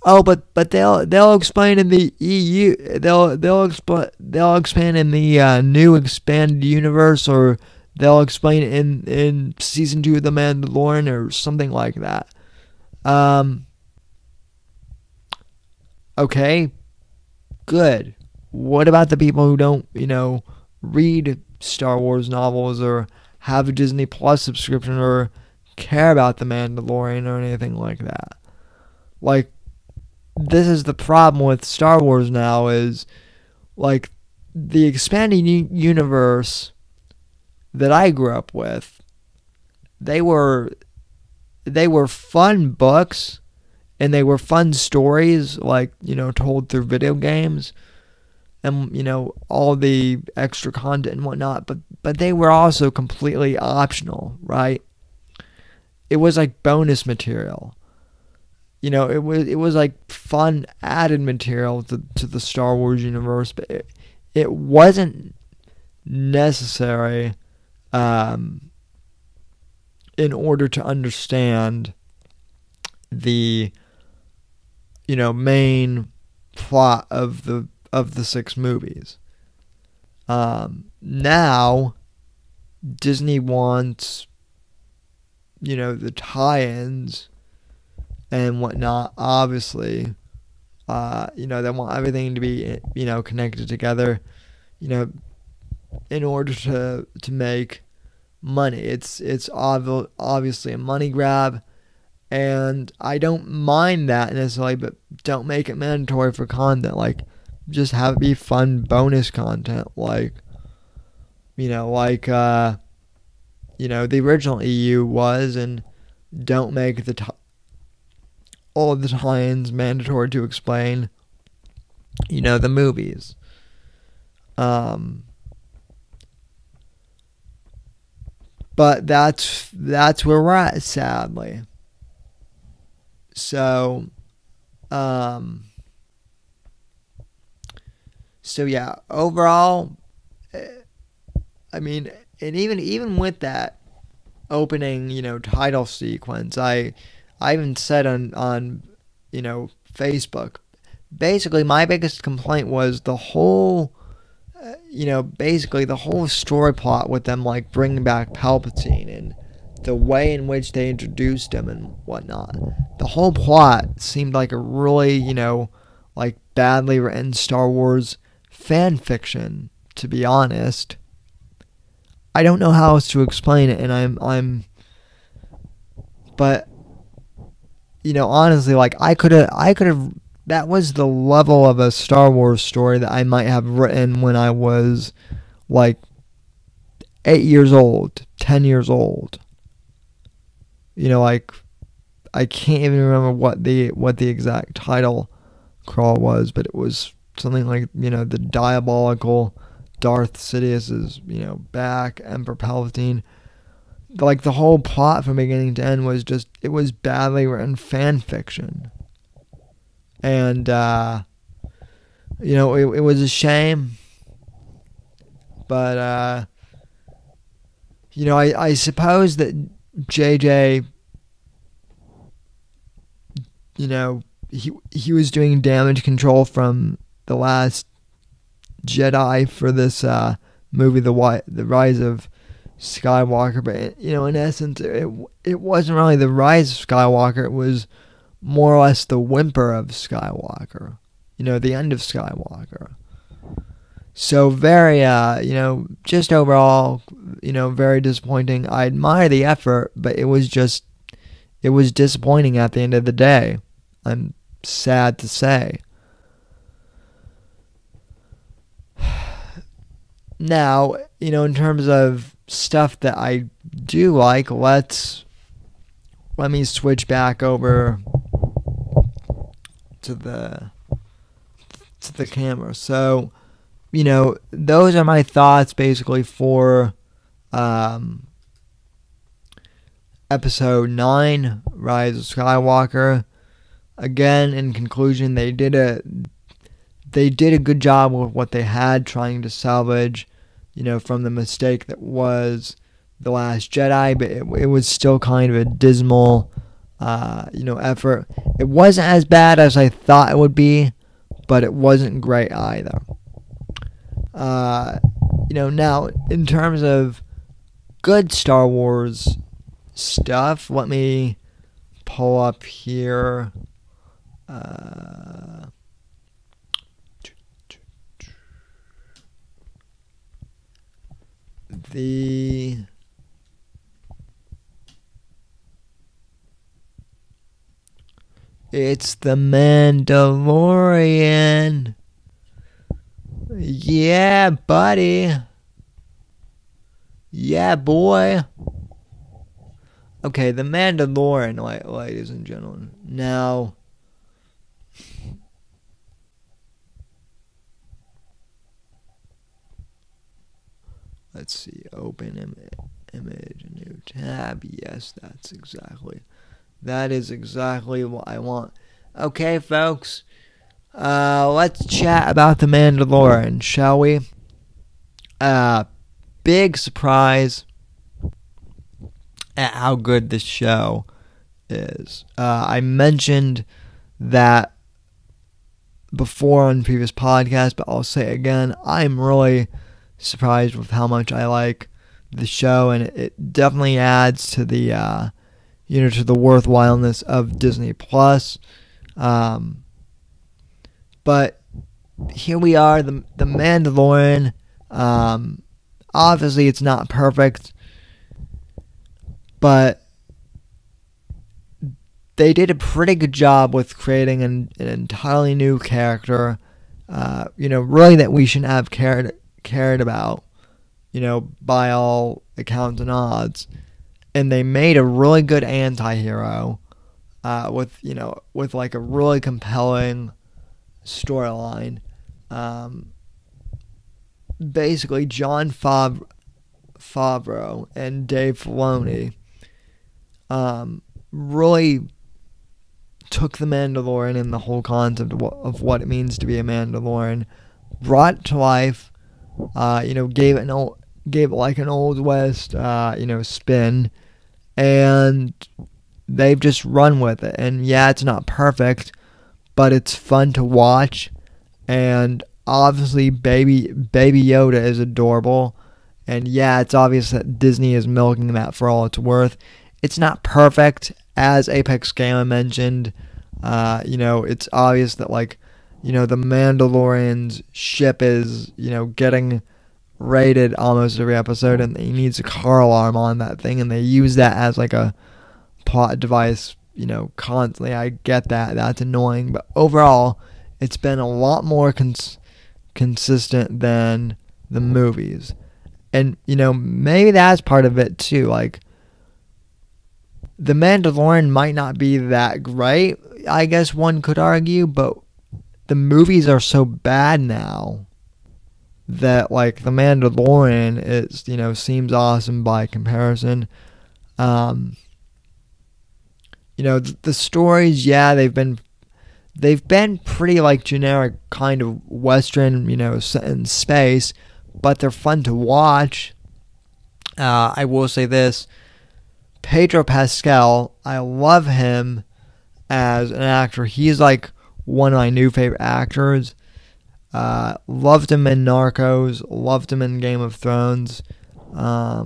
Oh, but they'll explain in the EU. They'll explain in the new expanded universe, or they'll explain in season 2 of The Mandalorian, or something like that. Okay, good. What about the people who don't, read Star Wars novels, or have a Disney Plus subscription, or care about The Mandalorian or anything like that? Like, this is the problem with Star Wars now, is like the expanding universe that I grew up with, they were fun books, and they were fun stories, like, told through video games, and all the extra content and whatnot, but they were also completely optional, right? It was like bonus material. It was like fun added material to the Star Wars universe, but it wasn't necessary in order to understand the main plot of the 6 movies. Now Disney wants the tie-ins and whatnot, obviously. They want everything to be, connected together, in order to make money. It's obviously a money grab, and I don't mind that necessarily, but don't make it mandatory for content. Like, just have it be fun bonus content, like, the original EU was, and don't make all of the tie-ins mandatory to explain, the movies. But that's where we're at, sadly. So yeah, overall, I mean, and even with that opening, title sequence, I even said on Facebook, basically my biggest complaint was the whole, basically the whole story plot with them, like, bringing back Palpatine, and the way in which they introduced him and whatnot. The whole plot seemed like a really, like, badly written Star Wars fan fiction, to be honest. I don't know how else to explain it, and but honestly, like, I could have, that was the level of a Star Wars story that I might have written when I was like 8 years old, 10 years old. Like, I can't even remember what the exact title crawl was, but it was something like, the diabolical Darth Sidious is, back, Emperor Palpatine. Like, the whole plot from beginning to end was just, it was badly written fan fiction. And, it was a shame. But, I suppose that JJ, he was doing damage control from The Last Jedi for this movie, The Rise of Skywalker. But, in essence, it wasn't really the Rise of Skywalker. It was more or less the whimper of Skywalker. The end of Skywalker. So very, just overall, very disappointing. I admire the effort, but it was disappointing at the end of the day. I'm sad to say. Now, in terms of stuff that I do like, let me switch back over to the camera. So, those are my thoughts basically for episode 9, Rise of Skywalker. Again, in conclusion, they did a good job with what they had, trying to salvage, from the mistake that was The Last Jedi, but it was still kind of a dismal, effort. It wasn't as bad as I thought it would be, but it wasn't great either. Now, in terms of good Star Wars stuff, let me pull up here. It's the Mandalorian. Yeah, buddy. Yeah, boy. Okay, the Mandalorian, ladies and gentlemen. Now, let's see. Open image, new tab. Yes, that is exactly what I want. Okay, folks. Let's chat about the Mandalorian, shall we? Big surprise at how good this show is. I mentioned that before on previous podcasts, but I'll say it again. I'm really surprised with how much I like the show, and it definitely adds to the to the worthwhileness of Disney Plus. But here we are, the Mandalorian. Obviously, it's not perfect, but they did a pretty good job with creating an entirely new character. Really that we shouldn't have cared about, by all accounts and odds. And they made a really good anti-hero, with like a really compelling storyline. Basically, Jon Favreau and Dave Filoni really took the Mandalorian and the whole concept of what it means to be a Mandalorian, brought it to life. Gave it like an Old West, spin, and they've just run with it. And yeah, it's not perfect, but it's fun to watch. And obviously, Baby Yoda is adorable. And yeah, it's obvious that Disney is milking that for all it's worth. It's not perfect, as Apex Gamer mentioned. It's obvious that the Mandalorian's ship is, getting raided almost every episode, and he needs a car alarm on that thing, and they use that as like a plot device, constantly. I get that. That's annoying. But overall, it's been a lot more consistent than the movies. And, maybe that's part of it too. Like, The Mandalorian might not be that great, I guess one could argue, but the movies are so bad now that, The Mandalorian is, seems awesome by comparison. The stories, yeah, they've been pretty, generic kind of Western, set in space, but they're fun to watch. I will say this. Pedro Pascal, I love him as an actor. He's one of my new favorite actors. Loved him in Narcos. Loved him in Game of Thrones. I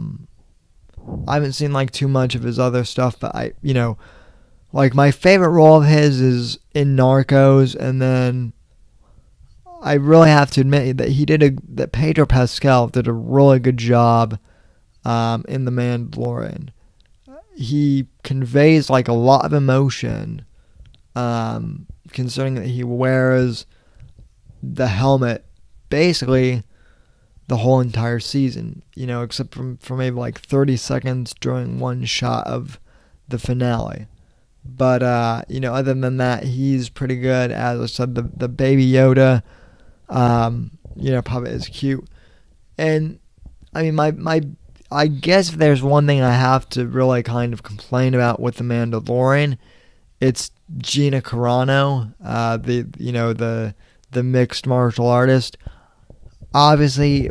haven't seen too much of his other stuff, but my favorite role of his is in Narcos, and then I really have to admit that Pedro Pascal did a really good job in The Mandalorian. He conveys a lot of emotion, considering that he wears the helmet basically the whole entire season, except for maybe 30 seconds during one shot of the finale. But other than that, he's pretty good. As I said, the Baby Yoda, puppet is cute. And I mean, I guess if there's one thing I have to really kind of complain about with The Mandalorian, it's Gina Carano, the mixed martial artist. Obviously,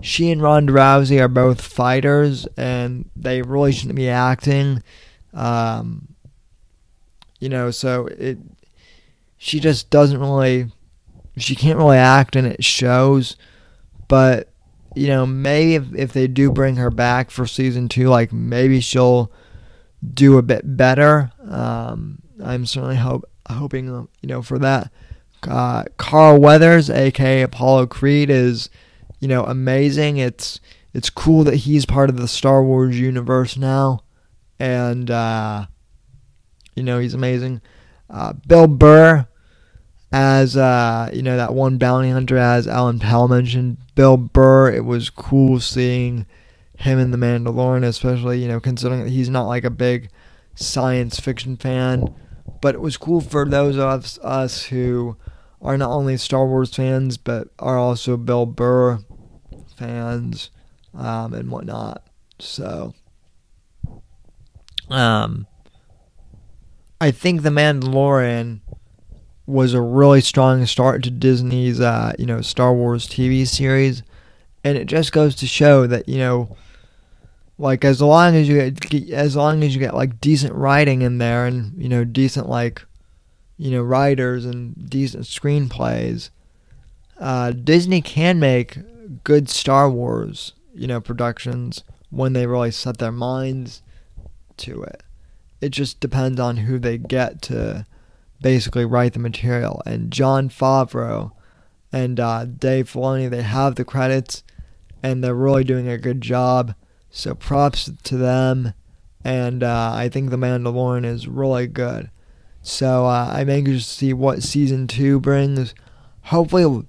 she and Ronda Rousey are both fighters, and they really shouldn't be acting. So she just doesn't really, she can't really act, and it shows. But maybe if they do bring her back for season 2, like maybe she'll do a bit better. I'm certainly hoping for that. Carl Weathers, aka Apollo Creed, is amazing. It's cool that he's part of the Star Wars universe now, and he's amazing. Bill Burr as that one bounty hunter, as Alan Powell mentioned. Bill Burr, it was cool seeing him in The Mandalorian, especially considering that he's not like a big science fiction fan, but it was cool for those of us who are not only Star Wars fans but are also Bill Burr fans and whatnot. So I think The Mandalorian was a really strong start to Disney's Star Wars TV series, and it just goes to show that like as long as you get like decent writing in there, and decent writers and decent screenplays, Disney can make good Star Wars productions when they really set their minds to it. It just depends on who they get to basically write the material. And Jon Favreau and Dave Filoni, they have the credits, and they're really doing a good job. So props to them. And I think The Mandalorian is really good. So I'm anxious to see what season 2 brings. Hopefully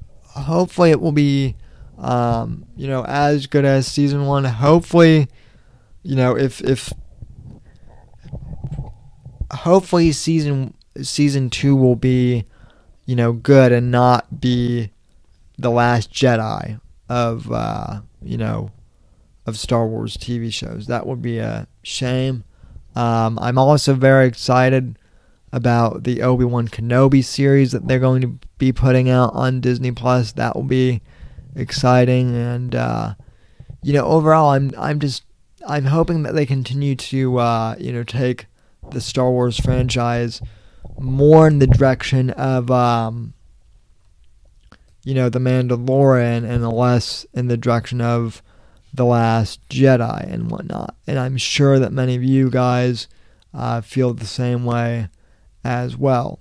it will be as good as season 1. Hopefully, if hopefully season 2 will be good and not be The Last Jedi of Star Wars TV shows. That would be a shame. I'm also very excited about the Obi-Wan Kenobi series that they're going to be putting out on Disney Plus. That will be exciting, and overall, I'm hoping that they continue to take the Star Wars franchise more in the direction of The Mandalorian, and less in the direction of The Last Jedi and whatnot. And I'm sure that many of you guys feel the same way as well.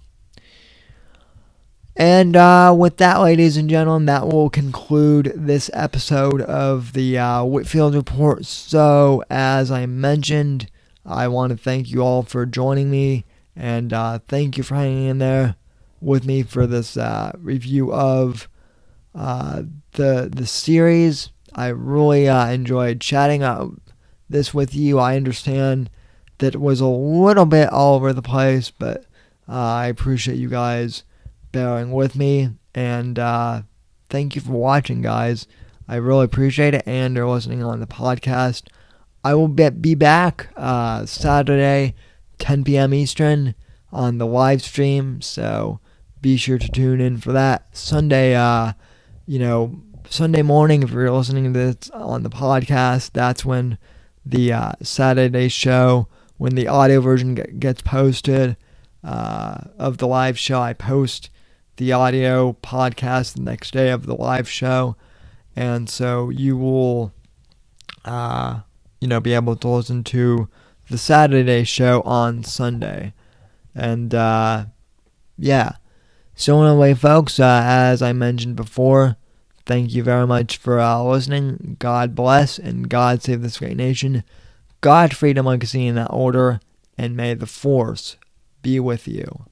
And with that, ladies and gentlemen, that will conclude this episode of the Whitfield Report. So, as I mentioned, I want to thank you all for joining me, and thank you for hanging in there with me for this review of the series. I really enjoyed chatting this with you. I understand that it was a little bit all over the place, but I appreciate you guys bearing with me, and thank you for watching, guys. I really appreciate it, and you're listening on the podcast. I will be back Saturday, 10 p.m. Eastern on the live stream, so be sure to tune in for that. Sunday, Sunday morning, if you're listening to this on the podcast, that's when the Saturday show, when the audio version gets posted of the live show, I post the audio podcast the next day of the live show, and so you will be able to listen to the Saturday show on Sunday. And so anyway, folks, as I mentioned before, thank you very much for listening. God bless, and God save this great nation. God, freedom, legacy, in that order, and may the Force be with you.